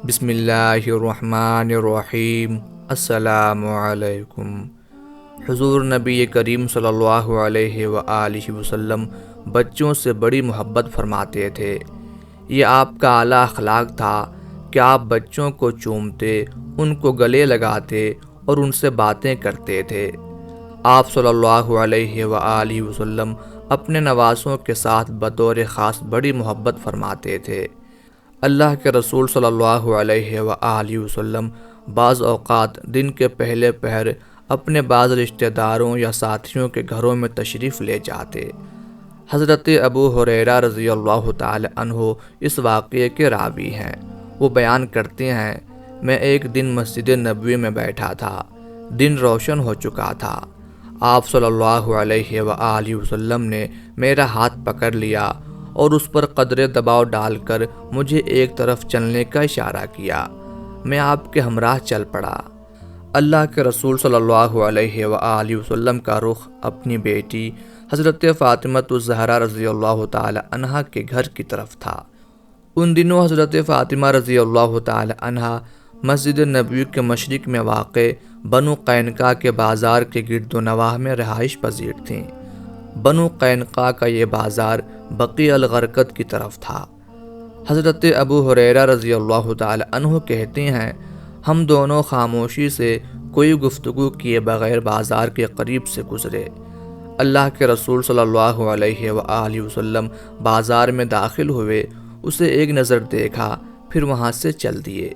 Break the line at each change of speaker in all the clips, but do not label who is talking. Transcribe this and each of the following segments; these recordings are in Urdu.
بسم اللہ الرحمن الرحیم۔ السلام علیکم۔ حضور نبی کریم صلی اللہ علیہ وآلہ وسلم بچوں سے بڑی محبت فرماتے تھے۔ یہ آپ کا اعلیٰ اخلاق تھا کہ آپ بچوں کو چومتے، ان کو گلے لگاتے اور ان سے باتیں کرتے تھے۔ آپ صلی اللہ علیہ وآلہ وسلم اپنے نواسوں کے ساتھ بطور خاص بڑی محبت فرماتے تھے۔ اللہ کے رسول صلی اللہ علیہ وآلہ وسلم بعض اوقات دن کے پہلے پہر اپنے بعض رشتہ داروں یا ساتھیوں کے گھروں میں تشریف لے جاتے۔ حضرت ابو ہریرہ رضی اللہ تعالی عنہ اس واقعے کے راوی ہیں۔ وہ بیان کرتے ہیں، میں ایک دن مسجد نبوی میں بیٹھا تھا، دن روشن ہو چکا تھا۔ آپ صلی اللہ علیہ وآلہ وسلم نے میرا ہاتھ پکڑ لیا اور اس پر قدرے دباؤ ڈال کر مجھے ایک طرف چلنے کا اشارہ کیا۔ میں آپ کے ہمراہ چل پڑا۔ اللہ کے رسول صلی اللہ علیہ وآلہ وسلم کا رخ اپنی بیٹی حضرت فاطمہ الزہرا رضی اللہ تعالی عنہا کے گھر کی طرف تھا۔ ان دنوں حضرت فاطمہ رضی اللہ تعالی عنہا مسجد نبوی کے مشرق میں واقع بنو قینقاع کے بازار کے گرد و نواح میں رہائش پذیر تھیں۔ بنو قینقاع کا یہ بازار بقیع الغرقد کی طرف تھا۔ حضرت ابو ہریرہ رضی اللہ تعالی عنہ کہتے ہیں، ہم دونوں خاموشی سے کوئی گفتگو کیے بغیر بازار کے قریب سے گزرے۔ اللہ کے رسول صلی اللہ علیہ وآلہ وسلم بازار میں داخل ہوئے، اسے ایک نظر دیکھا، پھر وہاں سے چل دیے۔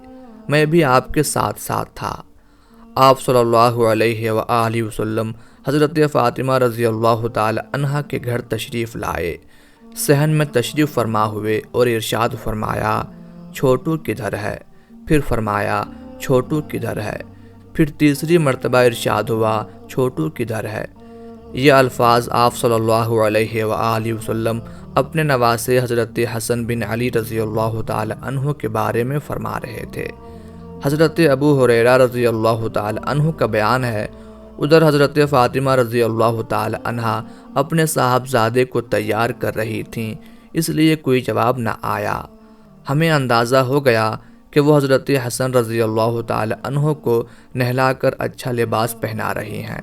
میں بھی آپ کے ساتھ ساتھ تھا۔ آپ صلی اللہ علیہ وآلہ وسلم حضرت فاطمہ رضی اللہ تعالی عنہا کے گھر تشریف لائے، صحن میں تشریف فرما ہوئے اور ارشاد فرمایا، چھوٹو کدھر ہے؟ پھر فرمایا، چھوٹو کدھر ہے؟ پھر تیسری مرتبہ ارشاد ہوا، چھوٹو کدھر ہے؟ یہ الفاظ آپ صلی اللہ علیہ وآلہ وسلم اپنے نواسے حضرت حسن بن علی رضی اللہ تعالی عنہ کے بارے میں فرما رہے تھے۔ حضرت ابو ہریرہ رضی اللہ تعالی عنہ کا بیان ہے، ادھر حضرت فاطمہ رضی اللہ تعالی عنہا اپنے صاحبزادے کو تیار کر رہی تھیں، اس لیے کوئی جواب نہ آیا۔ ہمیں اندازہ ہو گیا کہ وہ حضرت حسن رضی اللہ تعالی عنہ کو نہلا کر اچھا لباس پہنا رہی ہیں۔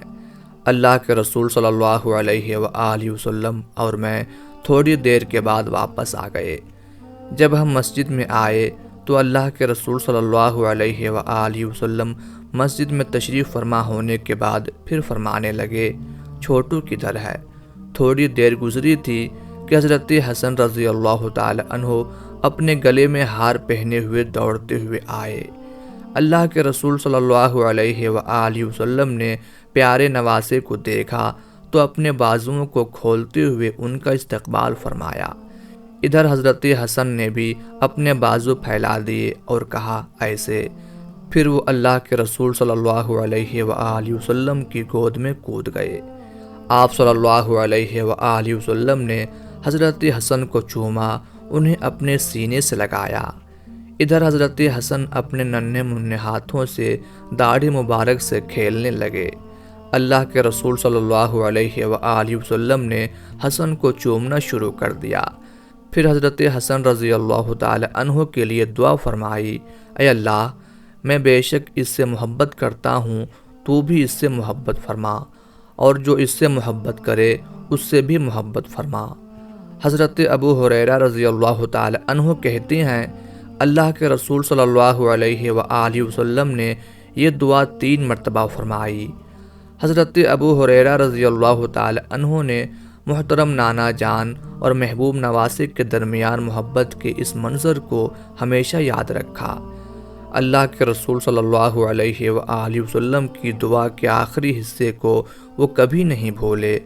اللہ کے رسول صلی اللہ علیہ وآلہ وسلم اور میں تھوڑی دیر کے بعد واپس آ گئے۔ جب ہم مسجد میں آئے تو اللہ کے رسول صلی اللہ علیہ وآلہ وسلم مسجد میں تشریف فرما ہونے کے بعد پھر فرمانے لگے، چھوٹو کدھر ہے؟ تھوڑی دیر گزری تھی کہ حضرت حسن رضی اللہ تعالی عنہ اپنے گلے میں ہار پہنے ہوئے دوڑتے ہوئے آئے۔ اللہ کے رسول صلی اللہ علیہ وآلہ وسلم نے پیارے نواسے کو دیکھا تو اپنے بازوؤں کو کھولتے ہوئے ان کا استقبال فرمایا۔ ادھر حضرت حسن نے بھی اپنے بازو پھیلا دیے اور کہا، ایسے۔ پھر وہ اللہ کے رسول صلی اللہ علیہ وآلہ وسلم کی گود میں کود گئے۔ آپ صلی اللہ علیہ وآلہ وسلم نے حضرت حسن کو چوما، انہیں اپنے سینے سے لگایا۔ ادھر حضرت حسن اپنے ننھے منھے ہاتھوں سے داڑھی مبارک سے کھیلنے لگے۔ اللہ کے رسول صلی اللہ علیہ وآلہ وسلم نے حسن کو چومنا شروع کر دیا۔ پھر حضرت حسن رضی اللہ تعالی عنہ کے لیے دعا فرمائی، اے اللہ، میں بے شک اس سے محبت کرتا ہوں، تو بھی اس سے محبت فرما، اور جو اس سے محبت کرے اس سے بھی محبت فرما۔ حضرت ابو ہریرہ رضی اللہ تعالی عنہ کہتے ہیں، اللہ کے رسول صلی اللہ علیہ وآلہ وسلم نے یہ دعا 3 مرتبہ فرمائی۔ حضرت ابو ہریرہ رضی اللہ تعالی عنہ نے محترم نانا جان اور محبوب نواسے کے درمیان محبت کے اس منظر کو ہمیشہ یاد رکھا۔ اللہ کے رسول صلی اللہ علیہ وآلہ وسلم کی دعا کے آخری حصے کو وہ کبھی نہیں بھولے،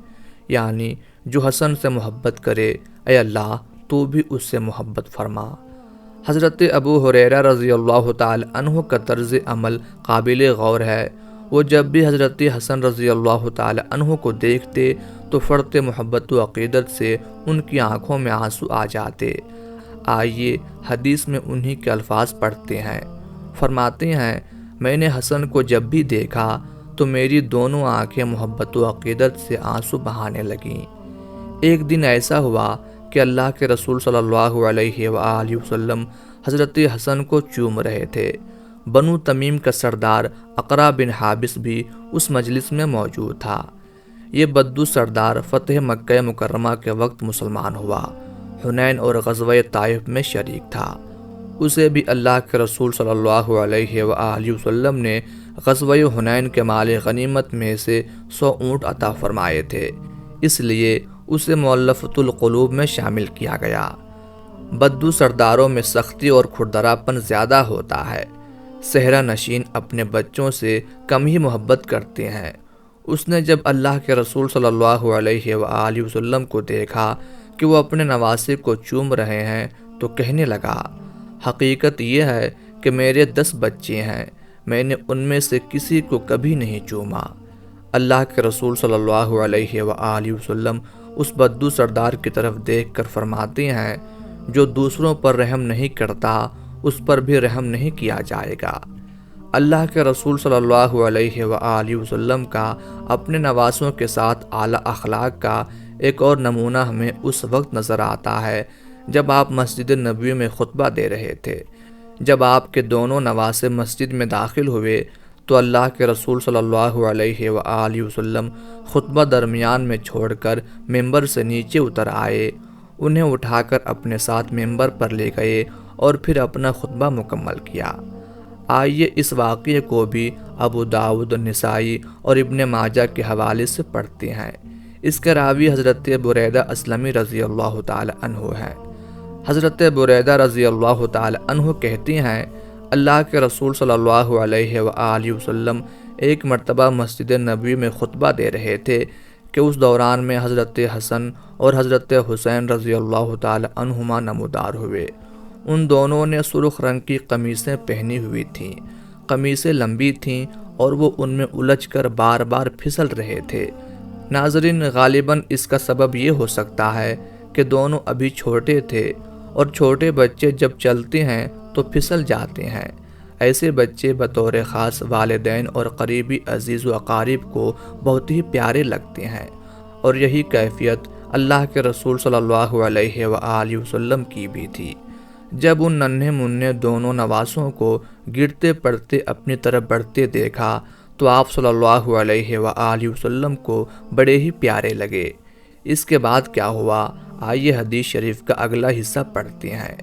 یعنی جو حسن سے محبت کرے، اے اللہ تو بھی اس سے محبت فرما۔ حضرت ابو ہریرہ رضی اللہ تعالی عنہ کا طرز عمل قابل غور ہے۔ وہ جب بھی حضرت حسن رضی اللہ تعالی عنہ کو دیکھتے تو فرط محبت و عقیدت سے ان کی آنکھوں میں آنسو آ جاتے۔ آئیے حدیث میں انہی کے الفاظ پڑھتے ہیں۔ فرماتے ہیں، میں نے حسن کو جب بھی دیکھا تو میری دونوں آنکھیں محبت و عقیدت سے آنسو بہانے لگیں۔ ایک دن ایسا ہوا کہ اللہ کے رسول صلی اللہ علیہ وآلہ وسلم حضرت حسن کو چوم رہے تھے۔ بنو تمیم کا سردار اقرا بن حابس بھی اس مجلس میں موجود تھا۔ یہ بدو سردار فتح مکہ مکرمہ کے وقت مسلمان ہوا، حنین اور غزوہ طائف میں شریک تھا۔ اسے بھی اللہ کے رسول صلی اللہ علیہ وآلہ وسلم نے غزوہ حنین کے مال غنیمت میں سے 100 اونٹ عطا فرمائے تھے، اس لیے اسے مؤلفۃ القلوب میں شامل کیا گیا۔ بدو سرداروں میں سختی اور کھردراپن زیادہ ہوتا ہے۔ صحرا نشین اپنے بچوں سے کم ہی محبت کرتے ہیں۔ اس نے جب اللہ کے رسول صلی اللہ علیہ وآلہ وسلم کو دیکھا کہ وہ اپنے نواسے کو چوم رہے ہیں تو کہنے لگا، حقیقت یہ ہے کہ میرے 10 بچے ہیں، میں نے ان میں سے کسی کو کبھی نہیں چوما۔ اللہ کے رسول صلی اللہ علیہ وآلہ وسلم اس بدو سردار کی طرف دیکھ کر فرماتے ہیں، جو دوسروں پر رحم نہیں کرتا اس پر بھی رحم نہیں کیا جائے گا۔ اللہ کے رسول صلی اللہ علیہ وآلہ وسلم کا اپنے نواسوں کے ساتھ اعلیٰ اخلاق کا ایک اور نمونہ ہمیں اس وقت نظر آتا ہے جب آپ مسجد نبوی میں خطبہ دے رہے تھے۔ جب آپ کے دونوں نواسے مسجد میں داخل ہوئے تو اللہ کے رسول صلی اللہ علیہ وآلہ وسلم خطبہ درمیان میں چھوڑ کر ممبر سے نیچے اتر آئے، انہیں اٹھا کر اپنے ساتھ ممبر پر لے گئے اور پھر اپنا خطبہ مکمل کیا۔ آئیے اس واقعے کو بھی ابو داؤد، نسائی اور ابن ماجہ کے حوالے سے پڑھتے ہیں۔ اس کے راوی حضرت بریدہ اسلمی رضی اللہ تعالی عنہ ہیں۔ حضرت بریدہ رضی اللہ تعالی عنہ کہتے ہیں، اللہ کے رسول صلی اللہ علیہ وآلہ وسلم ایک مرتبہ مسجد نبوی میں خطبہ دے رہے تھے کہ اس دوران میں حضرت حسن اور حضرت حسین رضی اللہ تعالی عنہما نمودار ہوئے۔ ان دونوں نے سرخ رنگ کی قمیصیں پہنی ہوئی تھیں۔ قمیصیں لمبی تھیں اور وہ ان میں الجھ کر بار بار پھسل رہے تھے۔ ناظرین، غالباً اس کا سبب یہ ہو سکتا ہے کہ دونوں ابھی چھوٹے تھے، اور چھوٹے بچے جب چلتے ہیں تو پھسل جاتے ہیں۔ ایسے بچے بطور خاص والدین اور قریبی عزیز و اقارب کو بہت ہی پیارے لگتے ہیں، اور یہی کیفیت اللہ کے رسول صلی اللہ علیہ وآلہ وسلم کی بھی تھی۔ جب ان ننھے منھے دونوں نواسوں کو گرتے پڑتے اپنی طرف بڑھتے دیکھا تو آپ صلی اللہ علیہ وآلہ وسلم کو بڑے ہی پیارے لگے۔ اس کے بعد کیا ہوا، آئیے حدیث شریف کا اگلا حصہ پڑھتے ہیں۔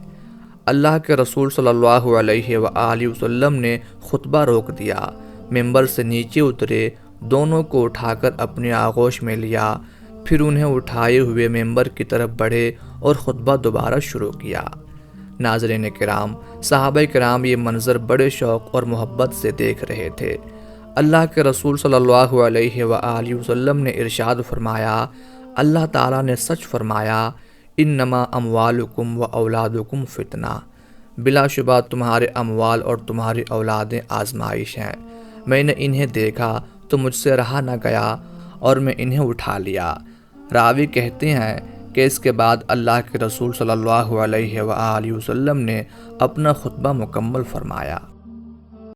اللہ کے رسول صلی اللہ علیہ وآلہ وسلم نے خطبہ روک دیا، ممبر سے نیچے اترے، دونوں کو اٹھا کر اپنے آغوش میں لیا، پھر انہیں اٹھائے ہوئے ممبر کی طرف بڑھے اور خطبہ دوبارہ شروع کیا۔ ناظرین کرام، صحابہ کرام یہ منظر بڑے شوق اور محبت سے دیکھ رہے تھے۔ اللہ کے رسول صلی اللہ علیہ وآلہ وسلم نے ارشاد فرمایا، اللہ تعالیٰ نے سچ فرمایا، انما اموالکم و اولادکم فتنہ، بلا شبہ تمہارے اموال اور تمہاری اولادیں آزمائش ہیں۔ میں نے انہیں دیکھا تو مجھ سے رہا نہ گیا اور میں انہیں اٹھا لیا۔ راوی کہتے ہیں کہ اس کے بعد اللہ کے رسول صلی اللہ علیہ وآلہ وسلم نے اپنا خطبہ مکمل فرمایا۔